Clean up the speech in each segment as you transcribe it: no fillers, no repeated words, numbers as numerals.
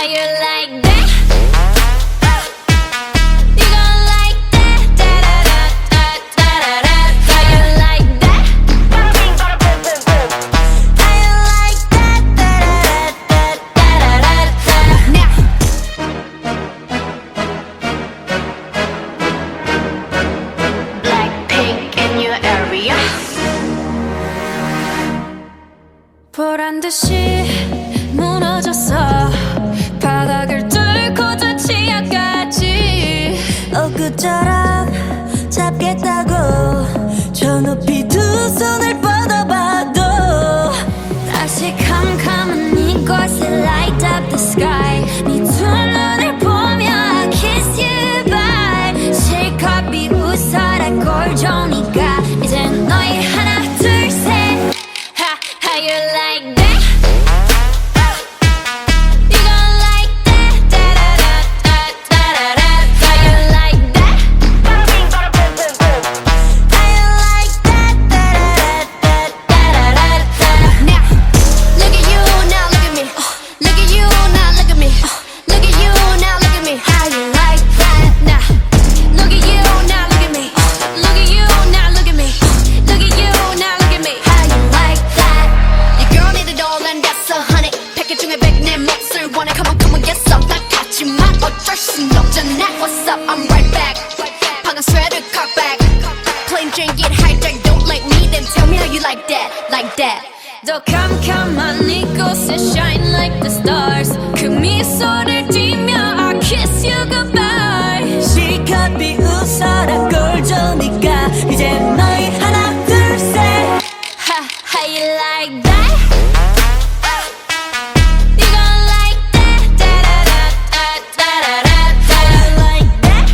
How you like that? You gon' like that? Da da da da da da da. How you like that? How you like that? Da da da da da da. Now. Blackpink in your area. 보란 듯이 무너졌어. 바닥을 뚫고 저 지하까지. 엊그처럼 잡겠다고 저 높이 두 손을 뻗어봐도 다시 캄캄한 이곳에 light up the sky. 네 두 눈을 보며 I kiss you bye. 실컷 비웃어라 꼴좋으니까 이젠 너희 하나 둘 셋. How you like that? You gon' like that? Da da da da da da da. How you like that? How you like that? Da da da da da da. Now, look at you, now look at me. Look at you, now look at me. Look at you, now look at me. How you like that? Now, look at you, now look at me. Look at you, now look at me. Look at you, now look at me. How you like that? Your girl need a doll and that's a honey. 패킷 중에 100 내 몫을 원해. Come on, come on, get some. 딱 같지만 어쩔 순 없잖아. What's up? I'm right back. 방금 sweater cock back. Plain Jane get hijacked. Don't like me, then tell me how you like that, like that. 더 캄캄한 이곳에 shine like the stars. 그 미소를 띠며 I kiss you goodbye. 실컷 비웃어라 꼴좋으니까 이제 너희 하나 둘셋 How you like that? You gon' like that? Da da da da da da da. How you like that?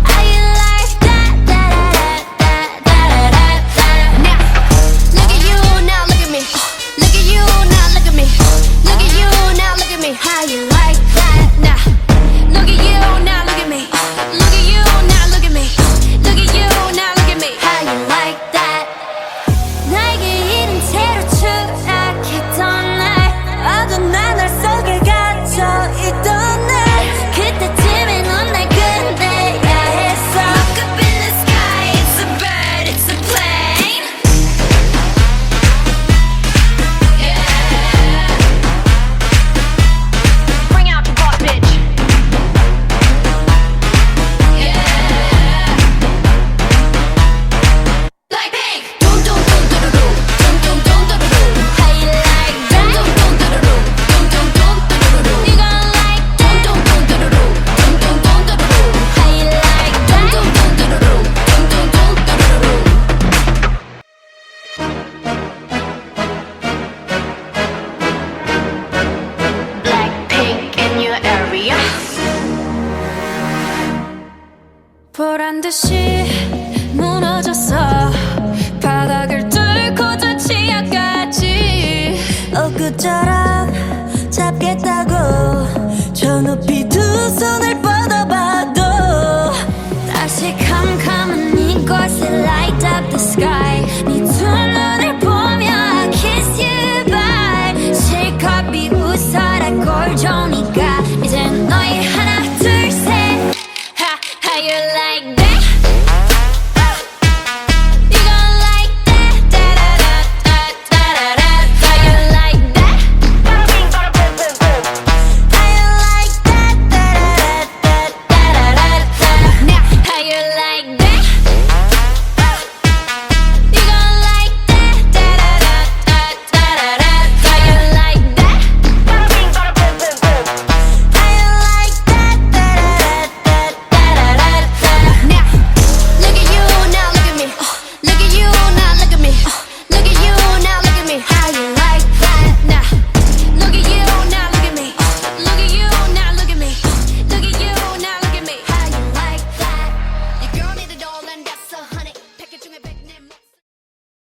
How you like that? Da da da da da da da. Now, look at you, now look at me. Look at you, now look at me. Look at you, now look at me. How you like that? Now, look at you, now look at me. Look at you, now look at me. Look at you, now look at me. How you like that? 나에게 이른 채로 추락했던 날 어두운 하늘 속에 갇혀있던 날 그때쯤에 넌 날 끝내야 했어. Look up in the sky, it's a bird, it's a plane. Yeah. Bring out the boss, bitch. Yeah. Blackpink. Dum dum dum dum dum dum dum dum dum dum. How you like that? Dum dum dum dum dum dum dum dum dum. You gon' like that? Dum dum dum dum dum dum dum dum dum. How you like that? Dum dum dum dum dum dum dum dum dum. Blackpink in your area. 보란 듯이